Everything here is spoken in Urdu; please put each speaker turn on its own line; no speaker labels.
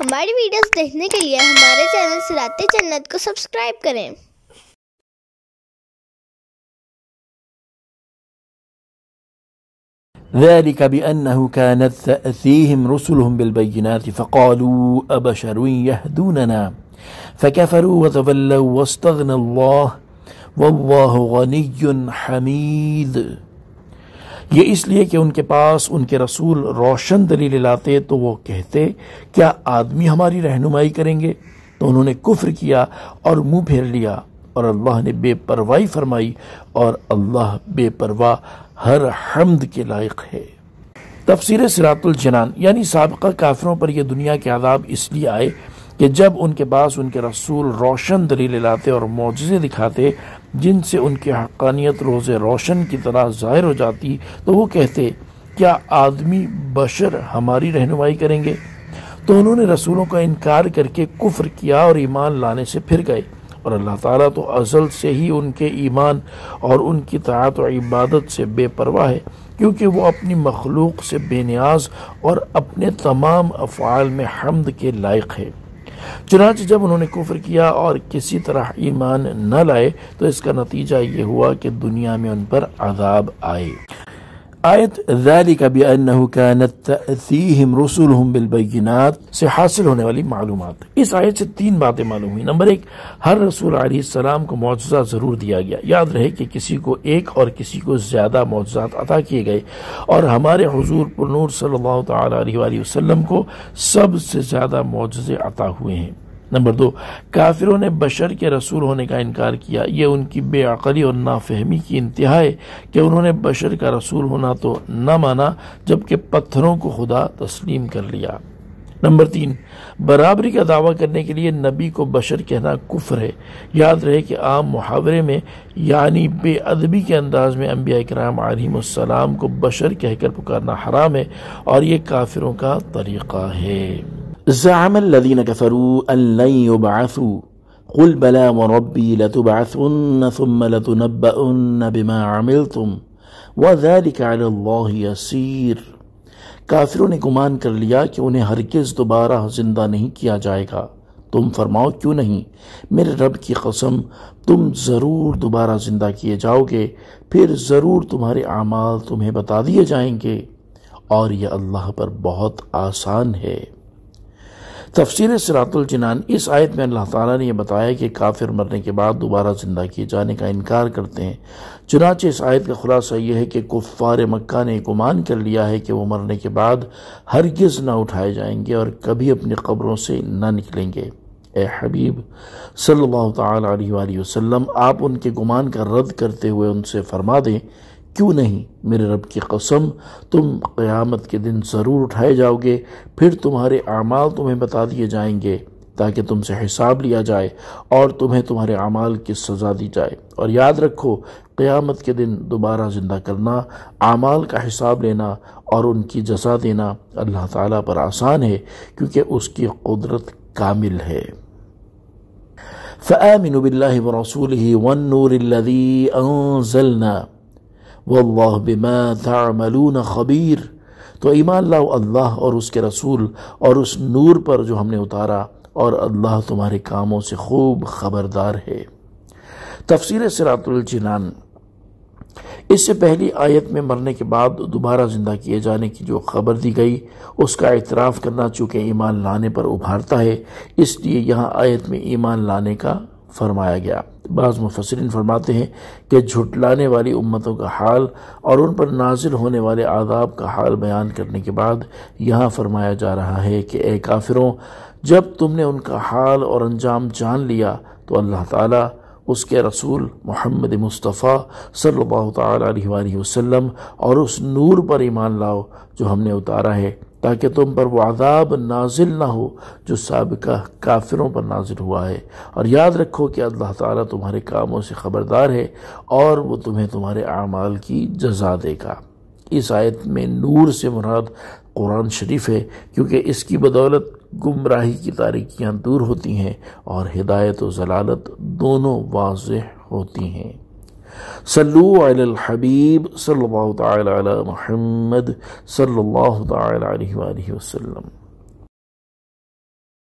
ہماری ویڈیوز دیکھنے کے لیے ہمارے چینل صراط جنت کو سبسکرائب کریں۔
ذلك بأنه كانت تأتيهم رسلهم بالبينات فقالوا أبشر يهدوننا فكفروا وتولوا واستغنى الله والله غني حميد۔ یہ اس لیے کہ ان کے پاس ان کے رسول روشن دلیل لاتے تو وہ کہتے کیا آدمی ہماری رہنمائی کریں گے، تو انہوں نے کفر کیا اور منہ پھیر لیا، اور اللہ نے بے پرواہی فرمائی، اور اللہ بے پرواہ ہر حمد کے لائق ہے۔ تفسیر صراط الجنان یعنی سابقہ کافروں پر یہ دنیا کے عذاب اس لیے آئے کہ جب ان کے پاس ان کے رسول روشن دلیل لاتے اور معجزے دکھاتے جن سے ان کی حقانیت روز روشن کی طرح ظاہر ہو جاتی، تو وہ کہتے کیا آدمی بشر ہماری رہنمائی کریں گے، تو انہوں نے رسولوں کا انکار کر کے کفر کیا اور ایمان لانے سے پھر گئے، اور اللہ تعالیٰ تو ازل سے ہی ان کے ایمان اور ان کی طاعت و عبادت سے بے پرواہ ہے، کیونکہ وہ اپنی مخلوق سے بے نیاز اور اپنے تمام افعال میں حمد کے لائق ہے۔ چنانچہ جب انہوں نے کفر کیا اور کسی طرح ایمان نہ لائے تو اس کا نتیجہ یہ ہوا کہ دنیا میں ان پر عذاب آئے۔ آیت ذالک بأنہ کانت تأتیہم رسولہم بالبینات سے حاصل ہونے والی معلومات۔ اس آیت سے 3 باتیں معلوم ہوئی۔ نمبر 1، ہر رسول علیہ السلام کو معجزہ ضرور دیا گیا۔ یاد رہے کہ کسی کو ایک اور کسی کو زیادہ معجزات عطا کیے گئے، اور ہمارے حضور پر نور صلی اللہ تعالی علیہ وآلہ وسلم کو سب سے زیادہ معجزے عطا ہوئے ہیں۔ نمبر 2، کافروں نے بشر کے رسول ہونے کا انکار کیا۔ یہ ان کی بے عقلی اور نافہمی کی انتہا ہے کہ انہوں نے بشر کا رسول ہونا تو نہ مانا جبکہ پتھروں کو خدا تسلیم کر لیا۔ نمبر 3، برابری کا دعویٰ کرنے کے لیے نبی کو بشر کہنا کفر ہے۔ یاد رہے کہ عام محاورے میں یعنی بے ادبی کے انداز میں انبیاء کرام علیہم السلام کو بشر کہہ کر پکارنا حرام ہے، اور یہ کافروں کا طریقہ ہے۔ زعم الذين كفروا أن لن يبعثوا قل بلى وربي لتبعثن ثم لتنبؤن بما عملتم وذلك على الله يسير۔ کافروں نے گمان کر لیا کہ انہیں ہرگز دوبارہ زندہ نہیں کیا جائے گا۔ تم فرماؤ کیوں نہیں، میرے رب کی قسم تم ضرور دوبارہ زندہ کیے جاؤ گے، پھر ضرور تمہارے اعمال تمہیں بتا دیے جائیں گے، اور یہ اللہ پر بہت آسان ہے۔ تفسیر صراط الجنان اس آیت میں اللہ تعالیٰ نے یہ بتایا کہ کافر مرنے کے بعد دوبارہ زندہ کیے جانے کا انکار کرتے ہیں۔ چنانچہ اس آیت کا خلاصہ یہ ہے کہ کفار مکہ نے گمان کر لیا ہے کہ وہ مرنے کے بعد ہرگز نہ اٹھائے جائیں گے اور کبھی اپنی قبروں سے نہ نکلیں گے۔ اے حبیب صلی اللہ تعالی علیہ وآلہ وسلم، آپ ان کے گمان کا رد کرتے ہوئے ان سے فرما دیں کیوں نہیں، میرے رب کی قسم تم قیامت کے دن ضرور اٹھائے جاؤ گے، پھر تمہارے اعمال تمہیں بتا دیے جائیں گے تاکہ تم سے حساب لیا جائے اور تمہیں تمہارے اعمال کی سزا دی جائے۔ اور یاد رکھو قیامت کے دن دوبارہ زندہ کرنا، اعمال کا حساب لینا اور ان کی جزا دینا اللہ تعالیٰ پر آسان ہے، کیونکہ اس کی قدرت کامل ہے۔ فآمنوا باللہ ورسولہ والنور الذی انزلنا واللہ بما تعملون خبیر۔ تو ایمان لاؤ اللہ اور اس کے رسول اور اس نور پر جو ہم نے اتارا، اور اللہ تمہارے کاموں سے خوب خبردار ہے۔ تفسیر صراط الجنان اس سے پہلی آیت میں مرنے کے بعد دوبارہ زندہ کیے جانے کی جو خبر دی گئی اس کا اعتراف کرنا چونکہ ایمان لانے پر ابھارتا ہے، اس لیے یہاں آیت میں ایمان لانے کا فرمایا گیا۔ بعض مفسرین فرماتے ہیں کہ جھٹلانے والی امتوں کا حال اور ان پر نازل ہونے والے عذاب کا حال بیان کرنے کے بعد یہاں فرمایا جا رہا ہے کہ اے کافروں، جب تم نے ان کا حال اور انجام جان لیا تو اللہ تعالیٰ، اس کے رسول محمد مصطفیٰ صلی اللہ تعالی علیہ وآلہ وسلم اور اس نور پر ایمان لاؤ جو ہم نے اتارا ہے، تاکہ تم پر وہ عذاب نازل نہ ہو جو سابقہ کافروں پر نازل ہوا ہے، اور یاد رکھو کہ اللہ تعالیٰ تمہارے کاموں سے خبردار ہے اور وہ تمہیں تمہارے اعمال کی جزا دے گا۔ اس آیت میں نور سے مراد قرآن شریف ہے، کیونکہ اس کی بدولت گمراہی کی تاریکیاں دور ہوتی ہیں اور ہدایت و ضلالت دونوں واضح ہوتی ہیں۔ صلو علی الحبیب صلی اللہ تعالی علی محمد صلی اللہ تعالی علیہ وآلہ وسلم۔